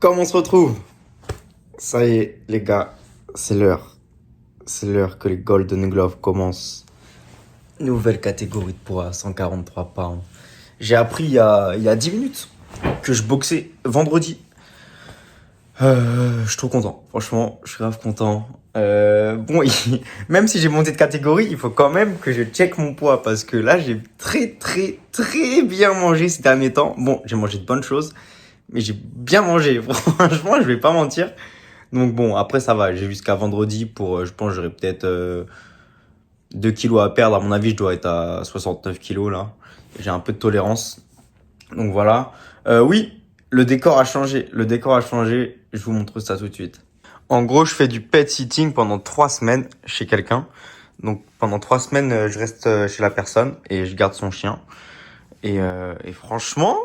Comme on se retrouve? Ça y est, les gars, c'est l'heure. C'est l'heure que les Golden Gloves commencent. Nouvelle catégorie de poids, 143 pounds. J'ai appris il y a 10 minutes que je boxais vendredi. Je suis trop content. Franchement, je suis grave content. Bon, même si j'ai monté de catégorie, il faut quand même que je check mon poids parce que là, j'ai très bien mangé ces derniers temps. Bon, j'ai mangé de bonnes choses, mais j'ai bien mangé. Franchement, je vais pas mentir. Donc bon, après ça va, j'ai jusqu'à vendredi pour, je pense que j'aurai peut-être 2 kilos à perdre. À mon avis, je dois être à 69 kilos là. J'ai un peu de tolérance. Donc voilà. Oui, le décor a changé. Le décor a changé. Je vous montre ça tout de suite. En gros, je fais du pet sitting pendant 3 semaines chez quelqu'un. Donc pendant 3 semaines, je reste chez la personne et je garde son chien. Et franchement,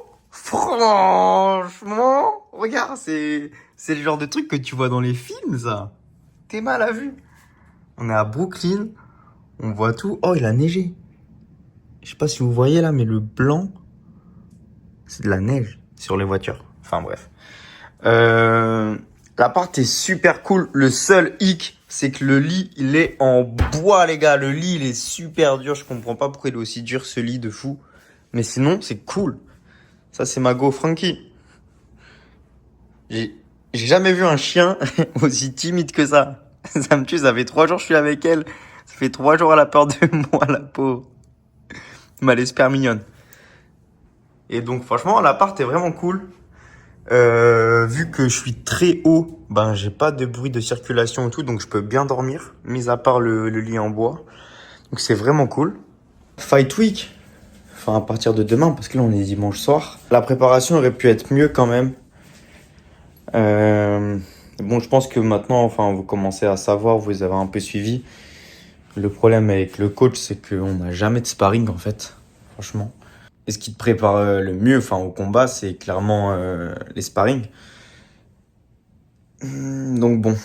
regarde, c'est le genre de truc que tu vois dans les films, ça. T'es mal à vue. On est à Brooklyn, on voit tout. Oh, il a neigé. Je sais pas si vous voyez là, mais le blanc, c'est de la neige sur les voitures. Enfin bref. L'appart est super cool. Le seul hic, c'est que le lit, il est en bois, les gars. Le lit, il est super dur. Je comprends pas pourquoi il est aussi dur, ce lit de fou. Mais sinon, c'est cool. Ça, c'est ma go Frankie. J'ai j'ai jamais vu un chien aussi timide que ça. Ça me tue, ça fait 3 jours que je suis avec elle. Ça fait 3 jours, elle a peur de moi, la pauvre. Mais elle est super mignonne. Et donc, franchement, l'appart est vraiment cool. Vu que je suis très haut, ben, j'ai pas de bruit de circulation et tout, donc je peux bien dormir, mis à part le lit en bois. Donc, c'est vraiment cool. Fight Week. Enfin, à partir de demain, parce que là, on est dimanche soir. La préparation aurait pu être mieux quand même. Euh, bon, je pense que maintenant, enfin, vous commencez à savoir, vous avez un peu suivi. Le problème avec le coach, c'est qu'on n'a jamais de sparring en fait, franchement. Et ce qui te prépare le mieux, enfin, au combat, c'est clairement les sparring. Donc bon,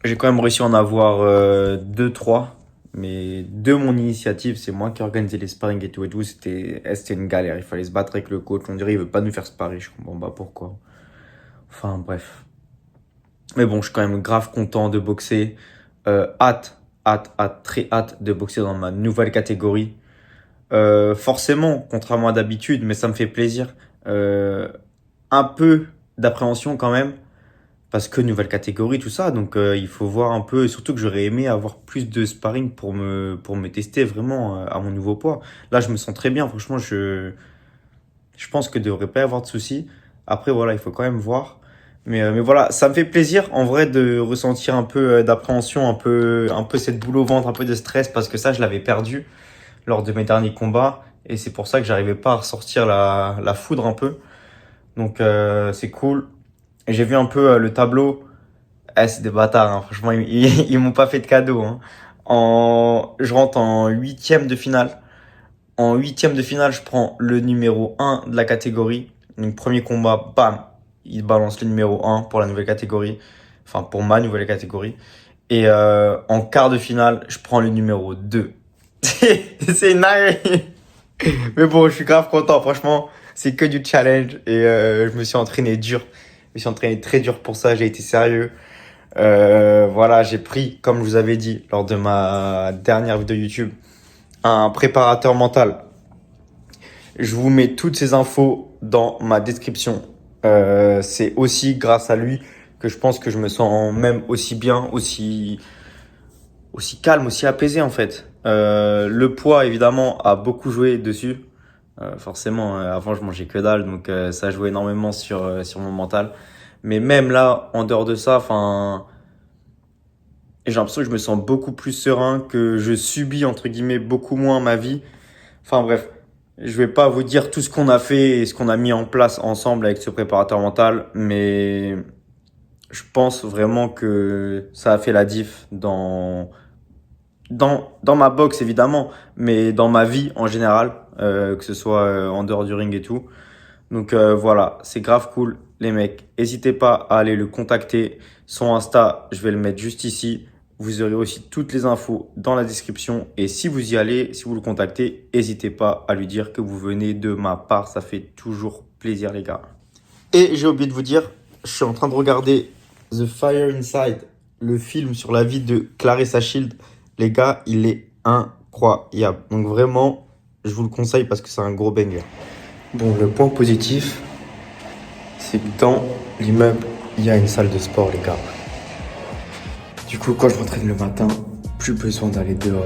j'ai quand même réussi à en avoir 2, 3. Mais de mon initiative, c'est moi qui ai organisé les sparring et tout et tout. C'était une galère. Il fallait se battre avec le coach. On dirait qu'il veut pas nous faire sparer. Je comprends pas pourquoi. Enfin bref. Mais bon, je suis quand même grave content de boxer. Très hâte de boxer dans ma nouvelle catégorie. Forcément, contrairement à d'habitude, mais ça me fait plaisir. Un peu d'appréhension quand même, parce que nouvelle catégorie, tout ça. Donc il faut voir un peu, surtout que j'aurais aimé avoir plus de sparring pour me tester vraiment à mon nouveau poids. Là, je me sens très bien. Franchement, je pense que devrait pas y avoir de soucis. Après, voilà, il faut quand même voir. Mais voilà, ça me fait plaisir en vrai de ressentir un peu d'appréhension, un peu cette boule au ventre, un peu de stress, parce que ça, je l'avais perdu lors de mes derniers combats. Et c'est pour ça que j'arrivais pas à ressortir la foudre un peu. Donc c'est cool. Et j'ai vu un peu le tableau. Eh, c'est des bâtards, hein. Franchement, ils m'ont pas fait de cadeau, hein. Je rentre en huitième de finale. En huitième de finale, je prends le numéro 1 de la catégorie. Donc premier combat, bam, il balance le numéro 1 pour la nouvelle catégorie. Enfin, pour ma nouvelle catégorie. Et en quart de finale, je prends le numéro 2. C'est nice. Mais bon, je suis grave content. Franchement, c'est que du challenge. Et je me suis entraîné dur. Je me suis entraîné très dur pour ça. J'ai été sérieux. Voilà, j'ai pris, comme je vous avais dit lors de ma dernière vidéo YouTube, un préparateur mental. Je vous mets toutes ces infos dans ma description. C'est aussi grâce à lui que je pense que je me sens même aussi bien, aussi calme, aussi apaisé en fait. Le poids évidemment a beaucoup joué dessus. Forcément, avant je mangeais que dalle, donc ça joue énormément sur mon mental. Mais même là, en dehors de ça, enfin, j'ai l'impression que je me sens beaucoup plus serein, que je subis entre guillemets beaucoup moins ma vie. Enfin bref, je vais pas vous dire tout ce qu'on a fait et ce qu'on a mis en place ensemble avec ce préparateur mental, mais je pense vraiment que ça a fait la diff dans ma boxe évidemment, mais dans ma vie en général, que ce soit en dehors du ring et tout. Donc voilà, c'est grave cool les mecs. N'hésitez pas à aller le contacter. Son Insta, je vais le mettre juste ici. Vous aurez aussi toutes les infos dans la description. Et si vous y allez, si vous le contactez, n'hésitez pas à lui dire que vous venez de ma part. Ça fait toujours plaisir les gars. Et j'ai oublié de vous dire, je suis en train de regarder The Fire Inside, le film sur la vie de Clarissa Shield. Les gars, il est incroyable. Donc vraiment, je vous le conseille parce que c'est un gros banger. Bon, le point positif, c'est que dans l'immeuble, il y a une salle de sport, les gars. Du coup, quand je m'entraîne le matin, plus besoin d'aller dehors.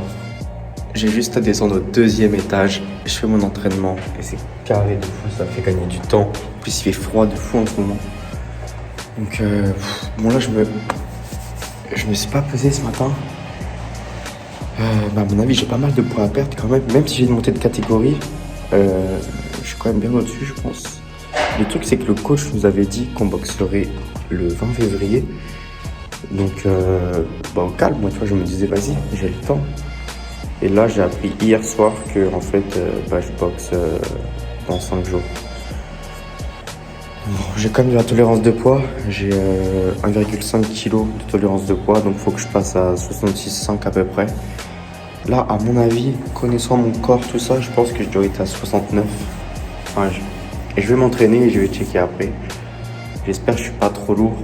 J'ai juste à descendre au 2e étage, je fais mon entraînement et c'est carré de fou, ça me fait gagner du temps. En plus, il fait froid de fou en ce moment. Donc, bon là, je me suis pas pesé ce matin. À mon avis, j'ai pas mal de poids à perdre quand même. Même si j'ai une montée de catégorie, je suis quand même bien au-dessus, je pense. Le truc, c'est que le coach nous avait dit qu'on boxerait le 20 février. Donc, au calme, moi, tu vois, je me disais, vas-y, j'ai le temps. Et là, j'ai appris hier soir que, en fait, je boxe dans 5 jours. Bon, j'ai quand même de la tolérance de poids. J'ai 1,5 kg de tolérance de poids, donc il faut que je passe à 66,5 à peu près. Là, à mon avis, connaissant mon corps, tout ça, je pense que je dois être à 69. Et je vais m'entraîner et je vais checker après. J'espère que je suis pas trop lourd.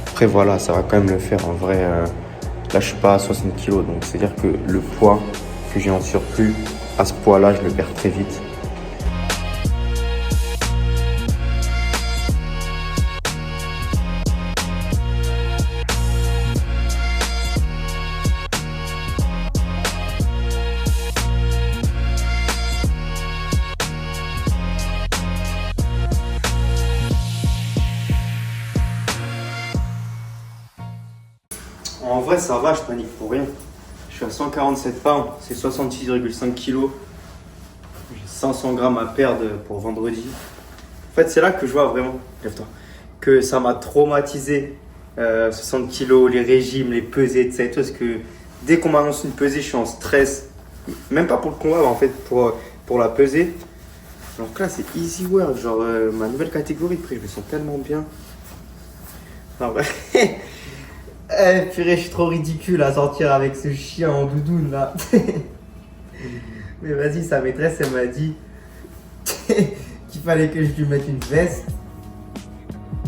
Après, voilà, ça va quand même le faire. En vrai, là, je suis pas à 60 kg, donc c'est-à-dire que le poids que j'ai en surplus, à ce poids-là, je le perds très vite. En vrai, ça va, je panique pour rien. Je suis à 147 pounds, c'est 66,5 kg. J'ai 500 grammes à perdre pour vendredi. En fait, c'est là que je vois vraiment, lève-toi, que ça m'a traumatisé. 60 kg, les régimes, les pesées, tout ça et tout. Parce que dès qu'on m'annonce une pesée, je suis en stress. Même pas pour le combat, mais en fait, pour la pesée. Alors que là, c'est easy work, genre ma nouvelle catégorie. Après, je me sens tellement bien. En vrai. Purée, je suis trop ridicule à sortir avec ce chien en doudoune là. Mais vas-y, sa maîtresse, elle m'a dit qu'il fallait que je lui mette une veste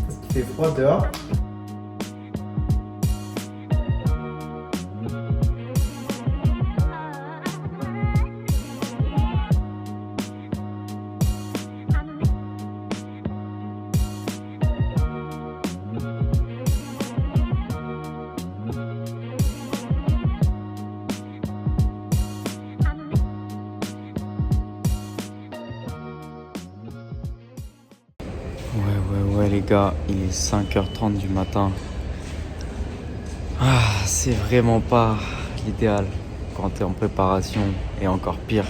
parce qu'il fait froid dehors. Ouais les gars, il est 5h30 du matin. C'est vraiment pas l'idéal quand t'es en préparation et encore pire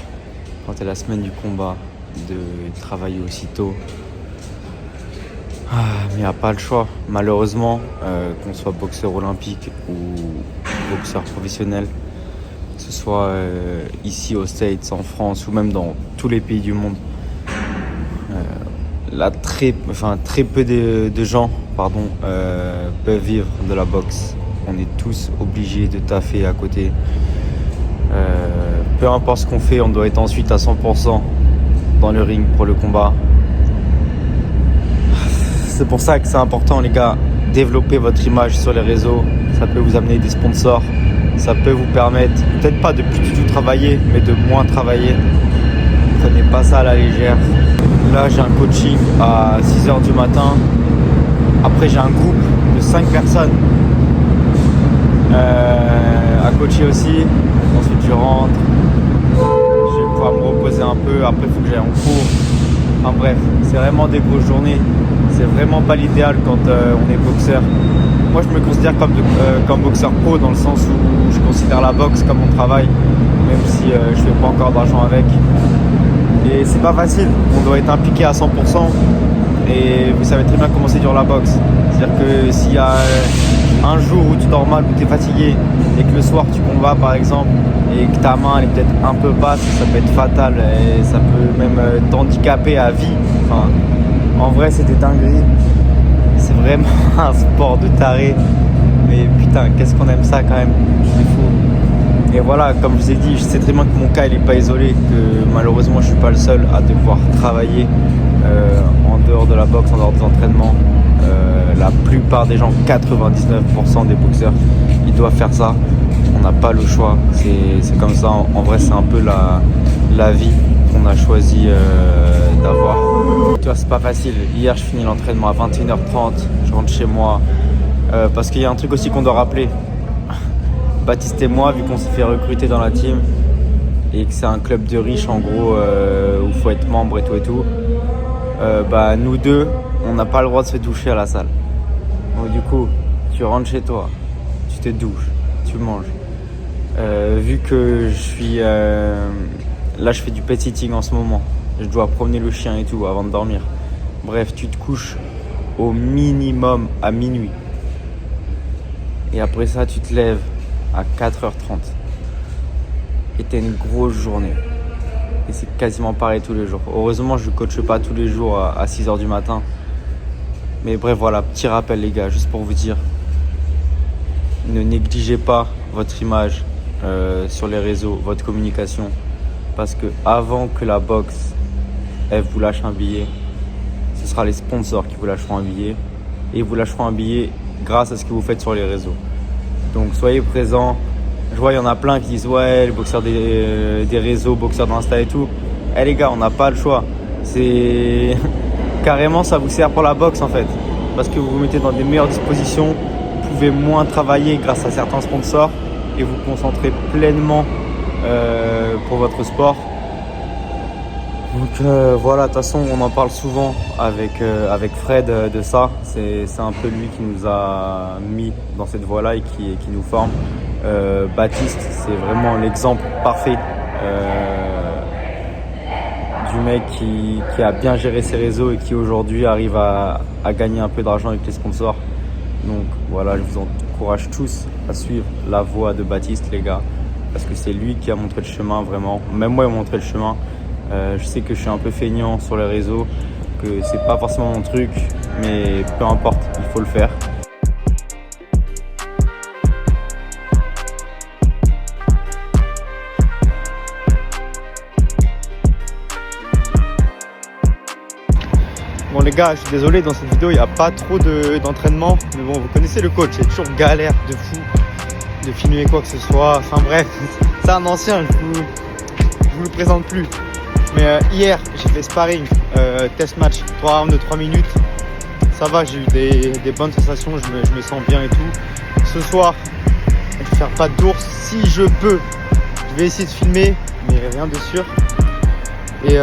quand t'es la semaine du combat de travailler aussitôt. Mais y a pas le choix. Malheureusement, qu'on soit boxeur olympique ou boxeur professionnel, que ce soit ici aux States, en France ou même dans tous les pays du monde, là, très peu de gens peuvent vivre de la boxe. On est tous obligés de taffer à côté. Peu importe ce qu'on fait, on doit être ensuite à 100% dans le ring pour le combat. C'est pour ça que c'est important, les gars, développer votre image sur les réseaux. Ça peut vous amener des sponsors. Ça peut vous permettre, peut-être pas de plus du tout travailler, mais de moins travailler. Prenez pas ça à la légère. Là, j'ai un coaching à 6h du matin. Après, j'ai un groupe de 5 personnes à coacher aussi. Ensuite, je rentre. Je vais pouvoir me reposer un peu. Après, il faut que j'aille en cours. Enfin bref, c'est vraiment des grosses journées. C'est vraiment pas l'idéal quand on est boxeur. Moi, je me considère comme boxeur pro dans le sens où je considère la boxe comme mon travail, même si je fais pas encore d'argent avec. Et c'est pas facile, on doit être impliqué à 100% et vous savez très bien comment c'est dur la boxe. C'est-à-dire que s'il y a un jour où tu dors mal, où tu es fatigué et que le soir tu combats par exemple et que ta main elle est peut-être un peu basse, ça peut être fatal et ça peut même t'handicaper à vie. Enfin, en vrai c'est des dingueries, c'est vraiment un sport de taré. Mais putain, qu'est-ce qu'on aime ça quand même, c'est fou. Et voilà, comme je vous ai dit, je sais très bien que mon cas il n'est pas isolé, que malheureusement je ne suis pas le seul à devoir travailler en dehors de la boxe, en dehors des entraînements. la plupart des gens, 99% des boxeurs, ils doivent faire ça. On n'a pas le choix, c'est comme ça. En vrai, c'est un peu la vie qu'on a choisi d'avoir. Tu vois, c'est pas facile. Hier, je finis l'entraînement à 21h30, je rentre chez moi. Parce qu'il y a un truc aussi qu'on doit rappeler. Baptiste et moi, vu qu'on s'est fait recruter dans la team et que c'est un club de riches en gros où il faut être membre et tout, nous deux, on n'a pas le droit de se doucher à la salle. Donc du coup, tu rentres chez toi, tu te douches, tu manges. Vu que je suis là, je fais du pet sitting en ce moment. Je dois promener le chien et tout avant de dormir. Bref, tu te couches au minimum à minuit. Et après ça, tu te lèves à 4h30. Et t'as une grosse journée. Et c'est quasiment pareil tous les jours. Heureusement, je ne coache pas tous les jours à 6h du matin. Mais bref, voilà, petit rappel les gars, juste pour vous dire. Ne négligez pas votre image sur les réseaux, votre communication. Parce que avant que la boxe, elle vous lâche un billet, ce sera les sponsors qui vous lâcheront un billet. Et ils vous lâcheront un billet grâce à ce que vous faites sur les réseaux. Donc soyez présents. Je vois, il y en a plein qui disent ouais, les boxeurs des réseaux, boxeurs d'Insta et tout. Eh les gars, on n'a pas le choix. C'est carrément, ça vous sert pour la boxe en fait. Parce que vous vous mettez dans des meilleures dispositions. Vous pouvez moins travailler grâce à certains sponsors et vous concentrer pleinement pour votre sport. Donc voilà, de toute façon, on en parle souvent avec Fred de ça. C'est un peu lui qui nous a mis dans cette voie-là et qui nous forme. Baptiste, c'est vraiment l'exemple parfait du mec qui a bien géré ses réseaux et qui aujourd'hui arrive à gagner un peu d'argent avec les sponsors. Donc voilà, je vous encourage tous à suivre la voie de Baptiste, les gars, parce que c'est lui qui a montré le chemin vraiment. Même moi, il m'a montré le chemin. Je sais que je suis un peu feignant sur les réseaux, que c'est pas forcément mon truc, mais peu importe, il faut le faire. Bon les gars, je suis désolé, dans cette vidéo il n'y a pas trop d'entraînement, mais bon, vous connaissez le coach, c'est toujours galère de fou de filmer quoi que ce soit. Enfin bref, c'est un ancien, je vous le présente plus. Mais hier, j'ai fait sparring, test match, 3 rounds de 3 minutes. Ça va, j'ai eu des bonnes sensations, je me sens bien et tout. Ce soir, je vais faire pas d'ours. Si je peux, je vais essayer de filmer, mais rien de sûr. Et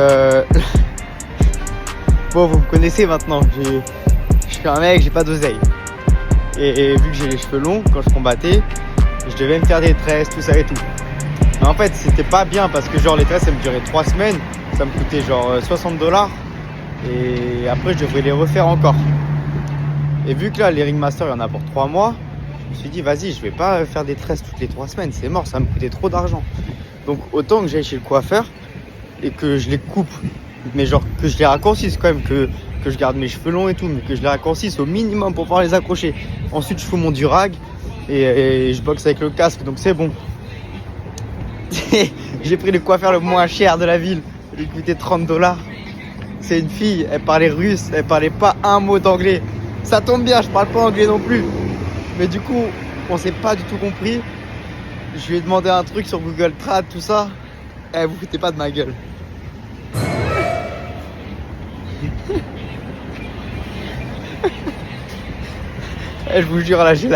bon, vous me connaissez maintenant. Je suis un mec, j'ai pas d'oseille. Et vu que j'ai les cheveux longs, quand je combattais, je devais me faire des tresses, tout ça et tout. Mais en fait, c'était pas bien parce que genre les tresses, ça me durait 3 semaines. Ça me coûtait genre $60 et après je devrais les refaire encore. Et vu que là les Ringmaster il y en a pour 3 mois, je me suis dit vas-y, je vais pas faire des tresses toutes les 3 semaines, c'est mort, ça me coûtait trop d'argent. Donc autant que j'aille chez le coiffeur et que je les coupe, mais genre que je les raccourcisse quand même, que je garde mes cheveux longs et tout, mais que je les raccourcisse au minimum pour pouvoir les accrocher. Ensuite je fous mon durag et je boxe avec le casque, donc c'est bon. J'ai pris le coiffeur le moins cher de la ville. Il coûtait $30. C'est une fille, elle parlait russe, elle parlait pas un mot d'anglais. Ça tombe bien, je parle pas anglais non plus. Mais du coup, on s'est pas du tout compris. Je lui ai demandé un truc sur Google Trad, tout ça. Eh, vous foutez pas de ma gueule. Eh, je vous jure, là, j'ai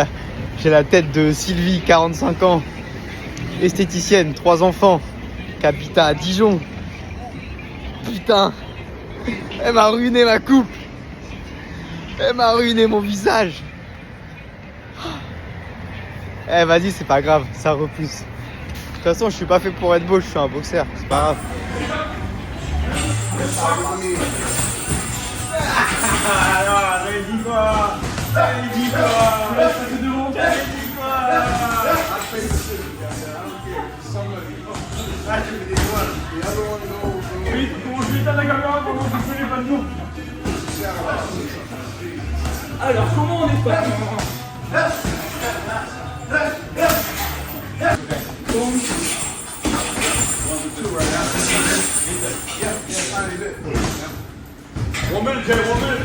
la tête de Sylvie, 45 ans. Esthéticienne, 3 enfants, qui habite à Dijon. Putain, elle m'a ruiné ma coupe. Elle m'a ruiné mon visage. Eh vas-y, c'est pas grave, ça repousse. De toute façon, je suis pas fait pour être beau, je suis un boxeur, c'est pas grave. Alors, comment on est parti? Rommel, j'ai Rommel.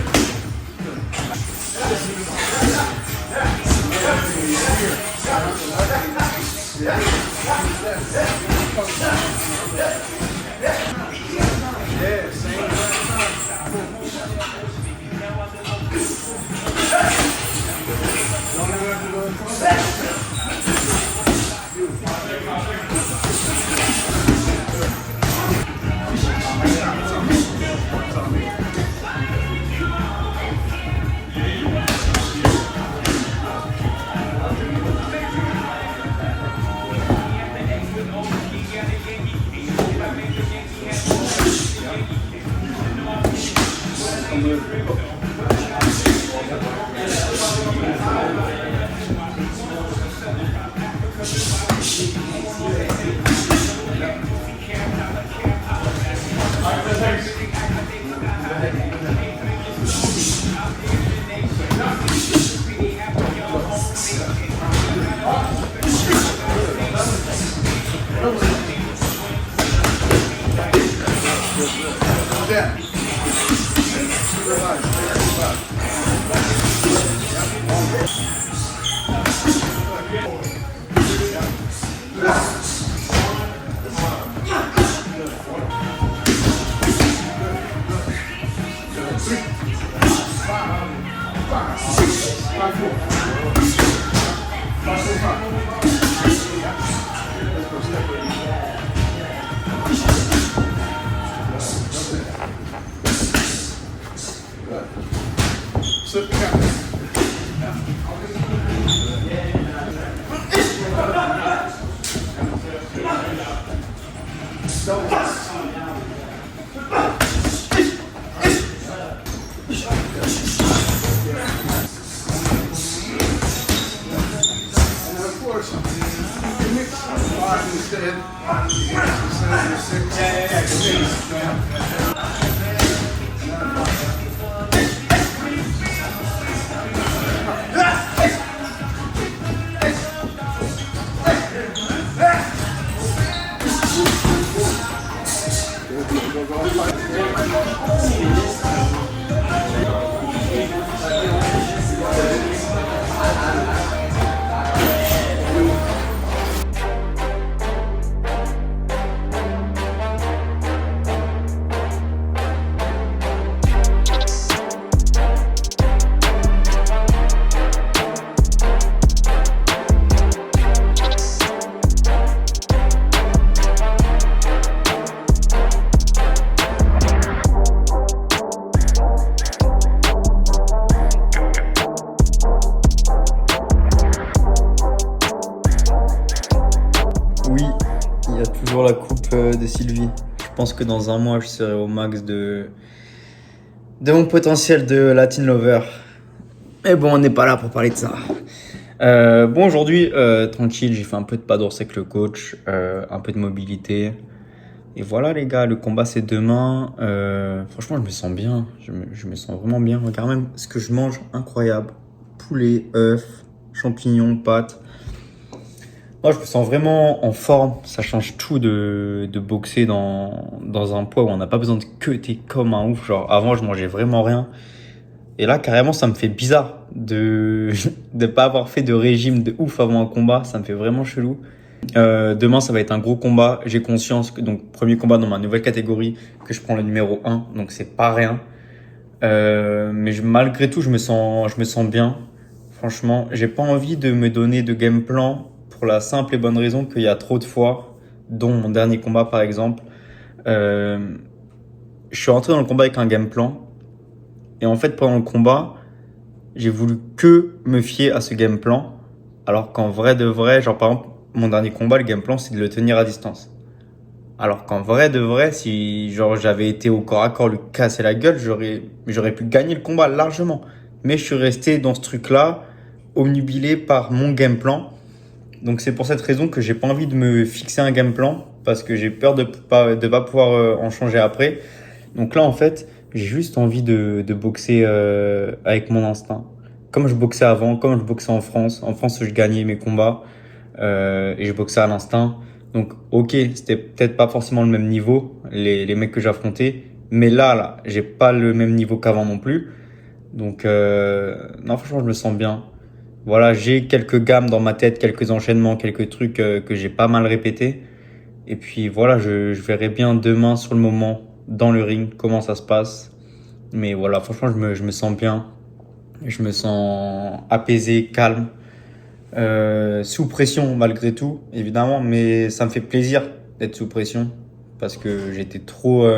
Oui, il y a toujours la coupe de Sylvie. Je pense que dans un mois, je serai au max de mon potentiel de Latin Lover. Mais bon, on n'est pas là pour parler de ça. Bon, aujourd'hui, tranquille, j'ai fait un peu de pas d'ours avec le coach, un peu de mobilité. Et voilà, les gars, le combat, c'est demain. Franchement, je me sens bien. Je me sens vraiment bien. Regarde même ce que je mange, incroyable. Poulet, œufs, champignons, pâtes. Moi, je me sens vraiment en forme. Ça change tout de boxer dans un poids où on n'a pas besoin de cutter comme un ouf. Genre, avant, je mangeais vraiment rien. Et là, carrément, ça me fait bizarre de pas avoir fait de régime de ouf avant un combat. Ça me fait vraiment chelou. Demain, ça va être un gros combat. J'ai conscience que, donc, premier combat dans ma nouvelle catégorie, que je prends le numéro 1. Donc, c'est pas rien. Mais malgré tout, je me sens bien. Franchement, j'ai pas envie de me donner de game plan pour la simple et bonne raison qu'il y a trop de fois, dont mon dernier combat par exemple. Je suis rentré dans le combat avec un game plan. Et en fait, pendant le combat, j'ai voulu que me fier à ce game plan. Alors qu'en vrai de vrai, genre par exemple, mon dernier combat, le game plan, c'est de le tenir à distance. Alors qu'en vrai de vrai, si genre j'avais été au corps à corps, lui casser la gueule, j'aurais pu gagner le combat largement. Mais je suis resté dans ce truc-là, omnubilé par mon game plan. Donc c'est pour cette raison que j'ai pas envie de me fixer un game plan parce que j'ai peur de pas pouvoir en changer après. Donc là en fait, j'ai juste envie de boxer avec mon instinct. Comme je boxais avant, comme je boxais en France. En France, je gagnais mes combats et je boxais à l'instinct. Donc ok, c'était peut-être pas forcément le même niveau, les mecs que j'affrontais. Mais là, j'ai pas le même niveau qu'avant non plus. Donc non, franchement, je me sens bien. Voilà, j'ai quelques gammes dans ma tête, quelques enchaînements, quelques trucs que j'ai pas mal répétés. Et puis voilà, je verrai bien demain sur le moment, dans le ring, comment ça se passe. Mais voilà, franchement, je me sens bien. Je me sens apaisé, calme. Sous pression malgré tout, évidemment, mais ça me fait plaisir d'être sous pression parce que j'étais trop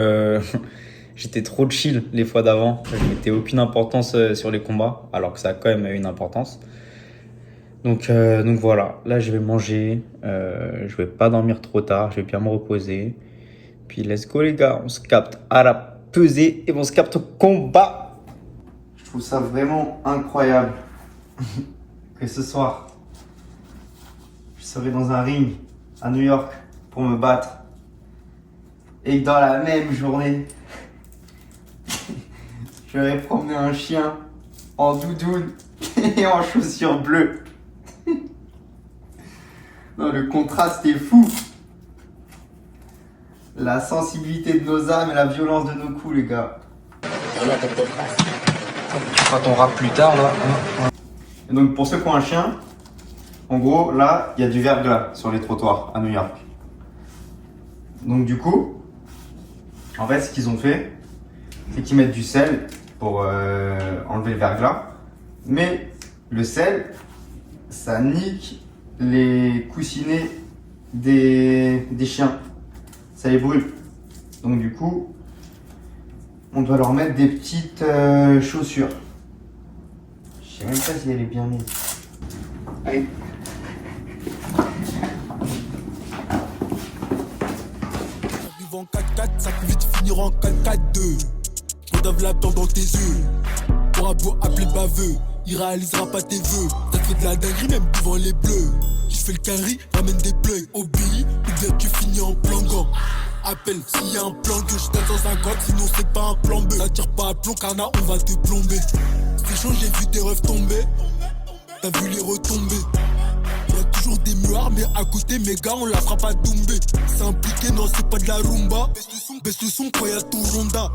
chill les fois d'avant. Je mettais aucune importance sur les combats, alors que ça a quand même une importance. Donc voilà, là je vais manger, je vais pas dormir trop tard, je vais bien me reposer. Puis let's go les gars, on se capte à la pesée et on se capte au combat. Je trouve ça vraiment incroyable que ce soir, je serai dans un ring à New York pour me battre et que dans la même journée, je vais promener un chien en doudoune et en chaussures bleues. Non, le contraste est fou. La sensibilité de nos âmes et la violence de nos coups, les gars. Quand on rappe plus tard, là. Et donc, pour ceux qui ont un chien, en gros, là, il y a du verglas sur les trottoirs à New York. Donc, du coup, en fait, ce qu'ils ont fait, c'est qu'ils mettent du sel pour enlever le verglas. Mais le sel, ça nique les coussinets des chiens. Ça les brûle. Donc du coup, on doit leur mettre des petites chaussures. Je sais même pas si elle est bien mise. Allez. J'arrive en 4-4, ça peut vite finir en 4-4-2. Je redave la peur dans tes yeux. T'auras beau appeler baveux, il réalisera pas tes vœux. T'as fait de la dinguerie même devant les bleus. Je fais le carry, ramène des bleus. Obéis, ou bien tu finis en plan gang. Appelle s'il y a un plan que je t'attends dans un code, sinon c'est pas un plan B. Ça tire pas à plomb, carnat, on va te plomber. C'est chaud, j'ai vu tes rêves tomber. T'as vu les retomber. Y'a toujours des muards, mais à côté, mes gars, on la fera pas tomber. C'est impliqué, non, c'est pas de la rumba. Baisse le son quand y'a ton Honda.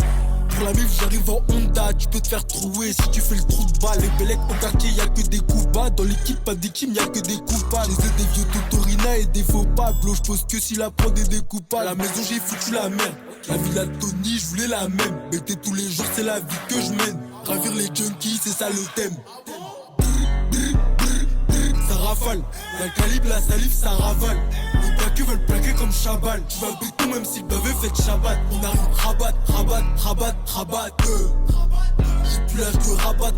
Pour la mif, j'arrive en Honda. Tu peux te faire trouer si tu fais le trou de balle. Les belecs au quartier, y'a que des coups bas. Dans l'équipe, pas d'équipe, y'a que des coupables. J'ai des vieux Totorina et des faux Pablo. J'pose que si la prod est découpable. À la maison, j'ai foutu la merde. La villa de Tony, j'voulais la même. Mais tous les jours, c'est la vie que je mène. Ravir les junkies, c'est ça le thème. Ça rafale, la calibre, la salive, ça ravale. Les plaqués veulent plaquer comme Chabal. Tu vas béton même si le bavé fait Shabbat. On arrive rabat. J'ai plus l'âge de rabat,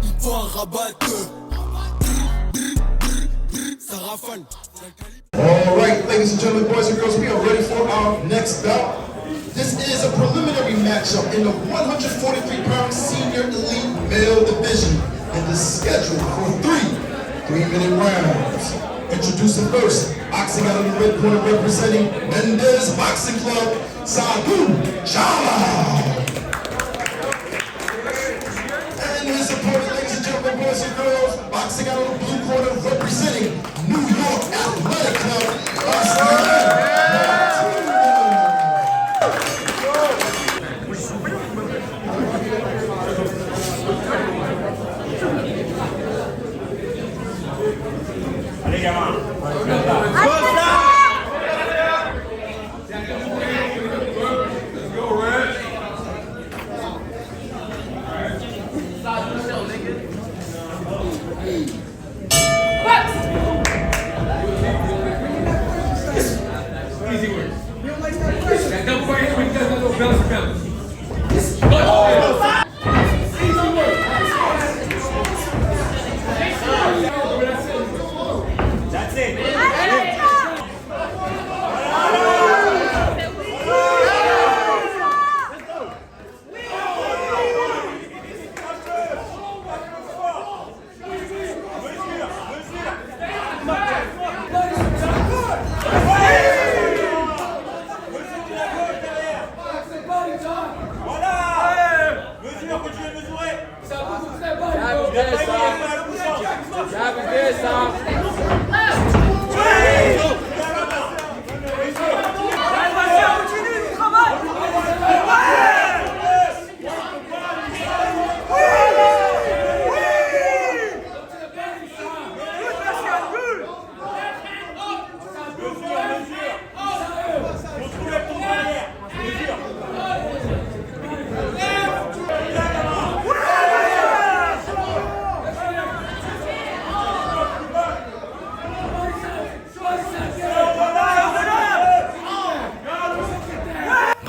il faut un rabat. Ça rafale. Alright, ladies and gentlemen, boys and girls, we are ready for our next bout. This is a preliminary matchup in the 143-pound senior elite male division and is scheduled for 3-minute rounds. Introducing first, boxing out of the red corner representing Mendez Boxing Club, Sabu Chala. And his opponent, ladies and gentlemen, boys and girls, boxing out of the blue corner representing New York Athletic Club, Oscar.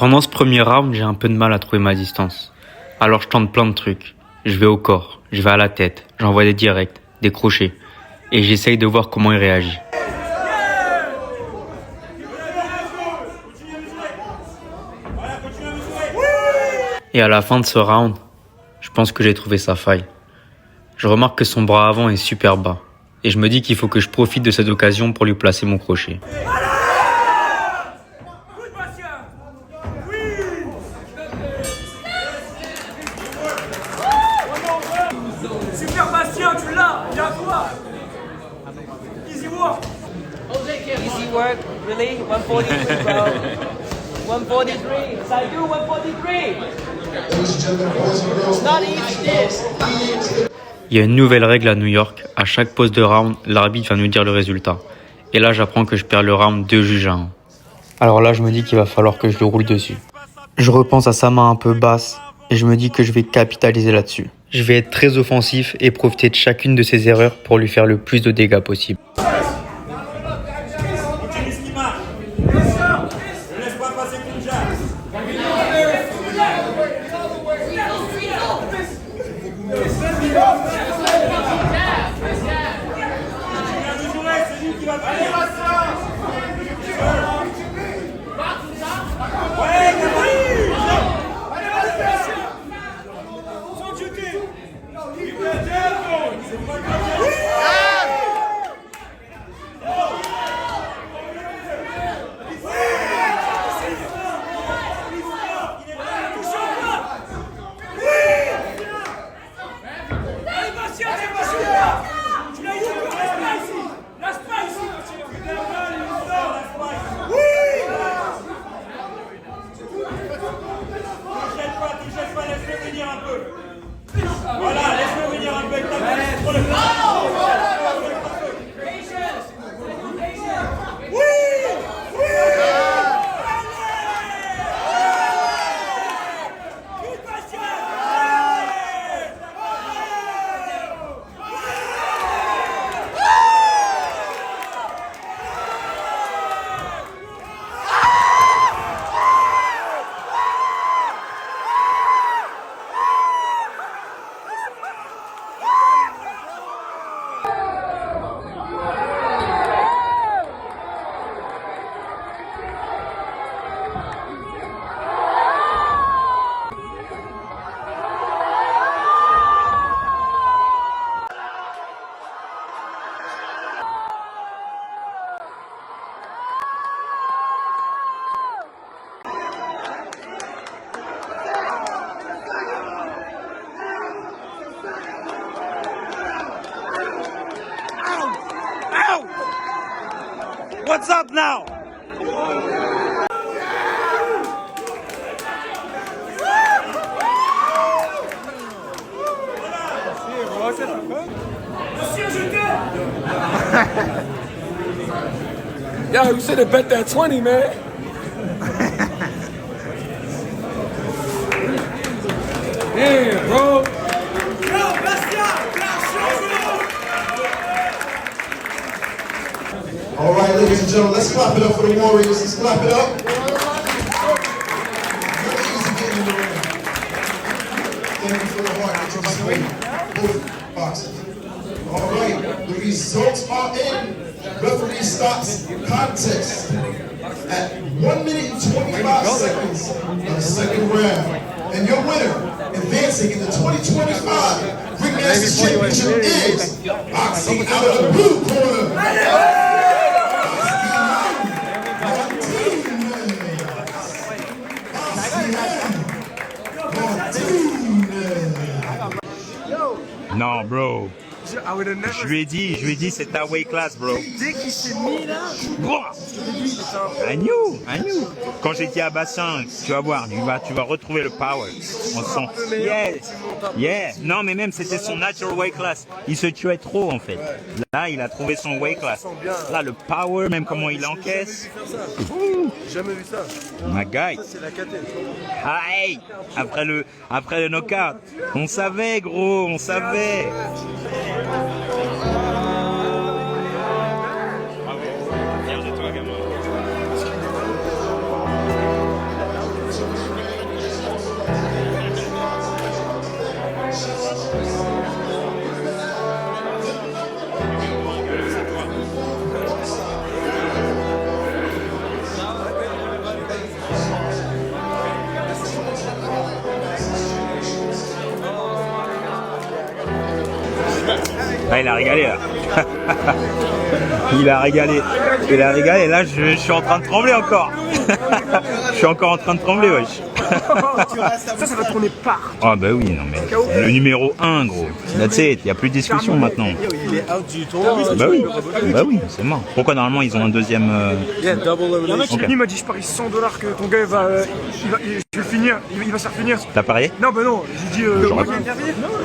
Pendant ce premier round, j'ai un peu de mal à trouver ma distance. Alors je tente plein de trucs. Je vais au corps, je vais à la tête, j'envoie des directs, des crochets. Et j'essaye de voir comment il réagit. Et à la fin de ce round, je pense que j'ai trouvé sa faille. Je remarque que son bras avant est super bas. Et je me dis qu'il faut que je profite de cette occasion pour lui placer mon crochet. Super Bastien, tu l'as. Viens à toi. Easy work. Easy work, really? 143, bro. 143. Saidu, 143. Ladies and gentlemen, boys and girls, Not easy, this. Il y a une nouvelle règle à New York. À chaque pause de round, l'arbitre va nous dire le résultat. Et là, j'apprends que je perds le round 2 juges à 1. Alors là, je me dis qu'il va falloir que je le roule dessus. Je repense à sa main un peu basse et je me dis que je vais capitaliser là-dessus. Je vais être très offensif et profiter de chacune de ses erreurs pour lui faire le plus de dégâts possible. Utilise ce qui marche. Ne laisse pas passer Kunja. C'est lui qui va faire. What's up now? Yo, you should have bet that 20, man. Yeah, bro. All right, ladies and gentlemen, let's clap it up for the Warriors. Let's clap it up. Really easy getting in the ring. Thank you for the heart that you displayed. Both boxes. All right, the results are in. Referee stops contest at 1 minute and 25 seconds of the second round. And your winner, advancing in the 2025 Ring Masters Championship is boxing out of the blue corner. Non, bro. Je lui ai dit, c'est ta weight class, bro. Dès qu'il s'est mis là, I knew. Quand j'ai dit à Bastien, tu vas voir, tu vas retrouver le power. On sent. Yeah. Non, mais même c'était son natural weight class. Il se tuait trop en fait. Là, il a trouvé son weight class. Là, le power, même comment il encaisse. j'ai jamais vu ça. My guy. Ça, c'est la catène. Ah, hey, après le knockout. On savait, gros, on savait. il a régalé là. Il a régalé. Il a régalé. Là, je suis en train de trembler encore. Je suis encore en train de trembler, wesh. Ça va tourner par. Ah bah oui, non mais le numéro 1, gros. That's it, il n'y a plus de discussion maintenant. Il est out du tournoi. Bah oui, c'est mort. Pourquoi normalement ils ont un deuxième... Yeah, double Il y en a qui Ok. lui m'a dit je parie $100 que ton gars je vais le finir, il va se faire finir. T'as parié? Non bah non, j'ai dit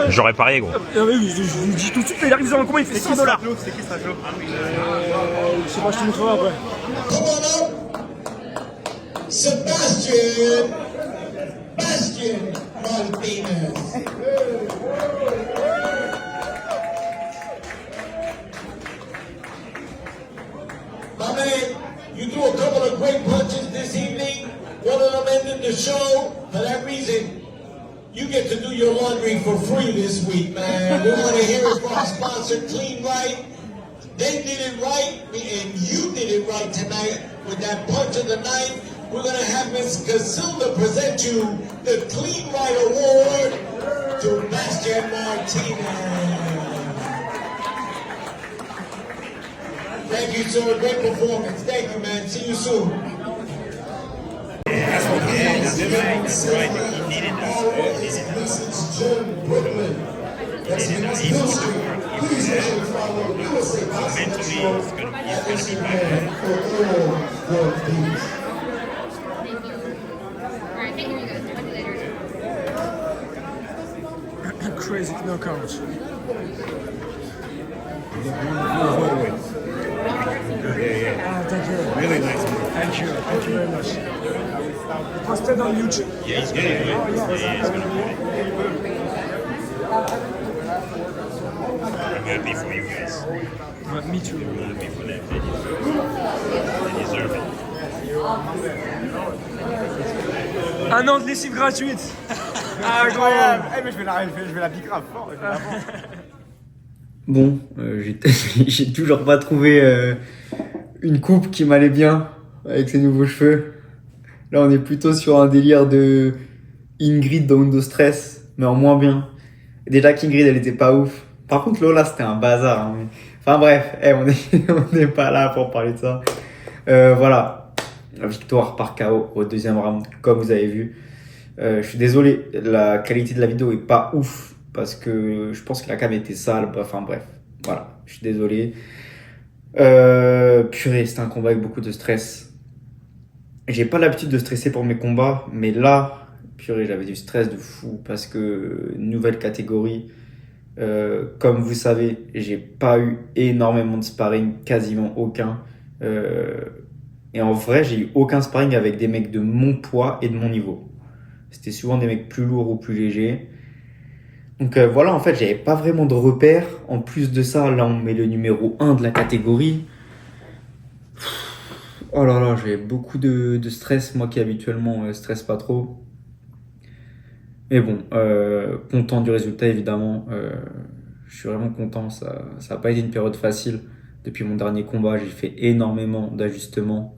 J'aurais parié, gros. oui, je lui dis tout de suite, il arrive dans le combat, il fait $100. C'est qui Strajo? Je sais pas, je te montrerai après. Come on up. Sebastian Martinez. My man, you threw a couple of great punches this evening. One of them ended the show. For that reason, you get to do your laundry for free this week, man. We want to hear it from our sponsor, Clean Right. They did it right, and you did it right tonight with that punch of the night. We're going to have Ms. Casilda present you the Clean Right Award to Sebastian Martinez. Thank you, sir. Great performance. Thank you, man. See you soon. Crazy knockouts. Thank you. Really nice. Thank you very much. Posted on YouTube. Yeah, he's getting it. I'm happy for you guys. Me too. I'm happy for them. They deserve it. Un an de lessive gratuite. Incroyable. Mais je vais la piquer à fort. Bon, j'ai toujours pas trouvé une coupe qui m'allait bien avec ses nouveaux cheveux. Là, on est plutôt sur un délire de Ingrid dans Windows Stress, mais en moins bien. Déjà qu'Ingrid, elle était pas ouf. Par contre, Lola, c'était un bazar. Hein. Enfin bref, on n'est pas là pour parler de ça. Voilà, victoire par KO au deuxième round, comme vous avez vu. Je suis désolé, la qualité de la vidéo est pas ouf. Parce que je pense que la cam était sale. Enfin bref, voilà, je suis désolé. Purée, c'était un combat avec beaucoup de stress. J'ai pas l'habitude de stresser pour mes combats, mais là, purée, j'avais du stress de fou. Parce que nouvelle catégorie, comme vous savez, j'ai pas eu énormément de sparring, quasiment aucun. Et en vrai, j'ai eu aucun sparring avec des mecs de mon poids et de mon niveau. C'était souvent des mecs plus lourds ou plus légers. Donc voilà, en fait, j'avais pas vraiment de repères. En plus de ça, là, on met le numéro 1 de la catégorie. Oh là là, j'ai beaucoup de stress, moi qui habituellement stresse pas trop. Mais bon, content du résultat, évidemment. Je suis vraiment content. Ça a pas été une période facile. Depuis mon dernier combat, j'ai fait énormément d'ajustements.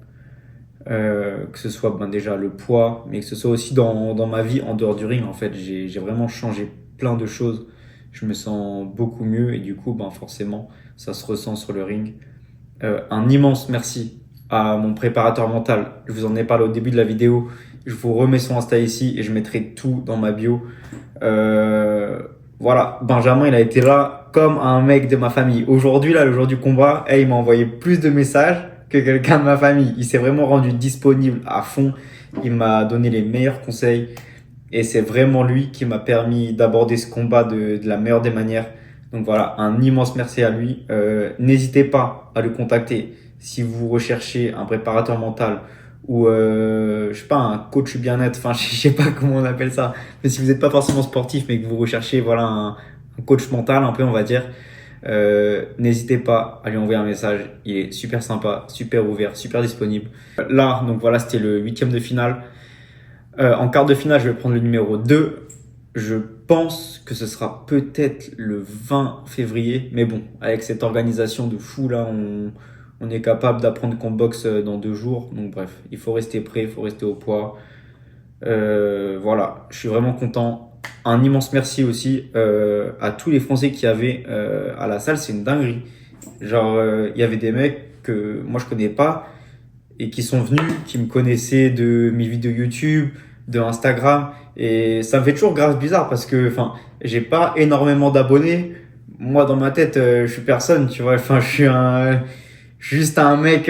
Que ce soit déjà le poids, mais que ce soit aussi dans ma vie en dehors du ring. En fait, j'ai vraiment changé plein de choses. Je me sens beaucoup mieux et du coup, forcément, ça se ressent sur le ring. Un immense merci à mon préparateur mental. Je vous en ai parlé au début de la vidéo. Je vous remets son Insta ici et je mettrai tout dans ma bio. Voilà, Benjamin, il a été là comme un mec de ma famille. Aujourd'hui, là, le jour du combat, il m'a envoyé plus de messages que quelqu'un de ma famille. Il s'est vraiment rendu disponible à fond. Il m'a donné les meilleurs conseils. Et c'est vraiment lui qui m'a permis d'aborder ce combat de la meilleure des manières. Donc voilà, un immense merci à lui. N'hésitez pas à le contacter si vous recherchez un préparateur mental ou je sais pas, un coach bien-être. Enfin, je sais pas comment on appelle ça. Mais si vous n'êtes pas forcément sportif mais que vous recherchez voilà un coach mental un peu, on va dire, n'hésitez pas à lui envoyer un message. Il est super sympa, super ouvert, super disponible. Là, donc voilà, c'était le 8e de finale. En quart de finale, je vais prendre le numéro 2. Je pense que ce sera peut-être le 20 février. Mais bon, avec cette organisation de fou là, on est capable d'apprendre qu'on boxe dans 2 jours. Donc bref, il faut rester prêt, il faut rester au poids. Voilà, je suis vraiment content. un immense merci aussi à tous les Français qui avaient à la salle. C'est une dinguerie. Genre, il y avait des mecs que moi je connais pas et qui sont venus, qui me connaissaient de mes vidéos YouTube, de Instagram. Et ça me fait toujours grave bizarre parce que, enfin, j'ai pas énormément d'abonnés. Moi, dans ma tête, je suis personne, tu vois. Enfin, juste un mec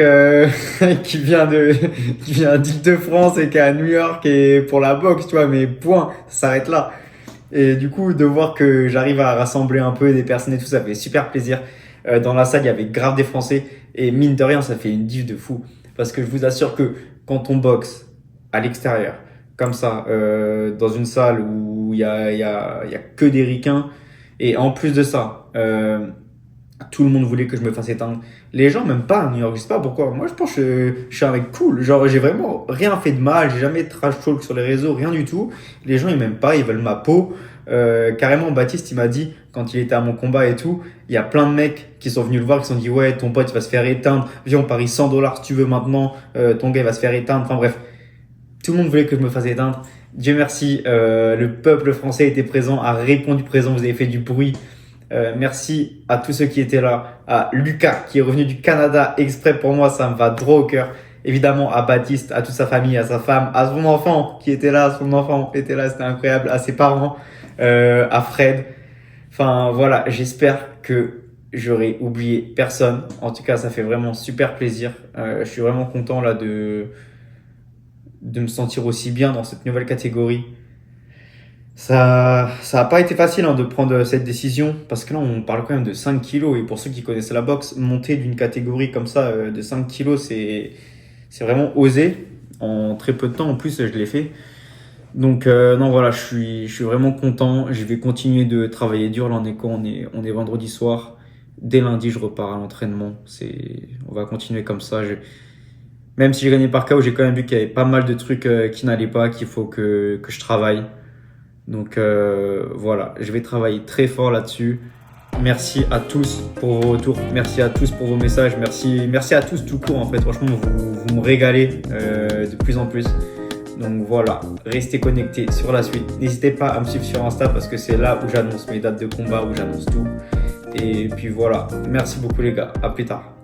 qui vient d'Île-de-France et qui est à New York et pour la boxe, tu vois. Mais point, ça s'arrête là. Et du coup, de voir que j'arrive à rassembler un peu des personnes et tout, ça fait super plaisir. Dans la salle, il y avait grave des Français. Et mine de rien, ça fait une diff de fou. Parce que je vous assure que quand on boxe à l'extérieur, comme ça, dans une salle où il y a que des ricains, et en plus de ça, tout le monde voulait que je me fasse éteindre. Les gens, même pas à New York, je sais pas pourquoi. Moi, je pense que je suis un mec cool. Genre, j'ai vraiment rien fait de mal, j'ai jamais trash talk sur les réseaux, rien du tout. Les gens, ils m'aiment pas, ils veulent ma peau. Carrément, Baptiste, il m'a dit, quand il était à mon combat et tout, il y a plein de mecs qui sont venus le voir, qui se sont dit, ouais, ton pote, il va se faire éteindre. Viens, on parie $100 si tu veux maintenant. Ton gars, il va se faire éteindre. Enfin bref, tout le monde voulait que je me fasse éteindre. Dieu merci, le peuple français était présent, a répondu présent, vous avez fait du bruit. Merci à tous ceux qui étaient là, à Lucas qui est revenu du Canada exprès pour moi, ça me va droit au cœur. Évidemment à Baptiste, à toute sa famille, à sa femme, à son enfant qui était là, son enfant était là, c'était incroyable, à ses parents, à Fred. Enfin voilà, j'espère que j'aurai oublié personne. En tout cas, ça fait vraiment super plaisir. Je suis vraiment content là de me sentir aussi bien dans cette nouvelle catégorie. Ça a pas été facile de prendre cette décision parce que là on parle quand même de 5 kilos et pour ceux qui connaissent la boxe, monter d'une catégorie comme ça de 5 kilos c'est vraiment osé. En très peu de temps en plus je l'ai fait. Donc non voilà, je suis vraiment content. Je vais continuer de travailler dur. Là on est quoi? On est vendredi soir. Dès lundi je repars à l'entraînement. On va continuer comme ça. Même si j'ai gagné par KO, j'ai quand même vu qu'il y avait pas mal de trucs qui n'allaient pas, qu'il faut que je travaille. Donc voilà, je vais travailler très fort là-dessus. Merci à tous pour vos retours, merci à tous pour vos messages, merci à tous tout court en fait. Franchement, vous me régalez de plus en plus. Donc voilà, restez connectés sur la suite. N'hésitez pas à me suivre sur Insta parce que c'est là où j'annonce mes dates de combat, où j'annonce tout. Et puis voilà, merci beaucoup les gars, à plus tard.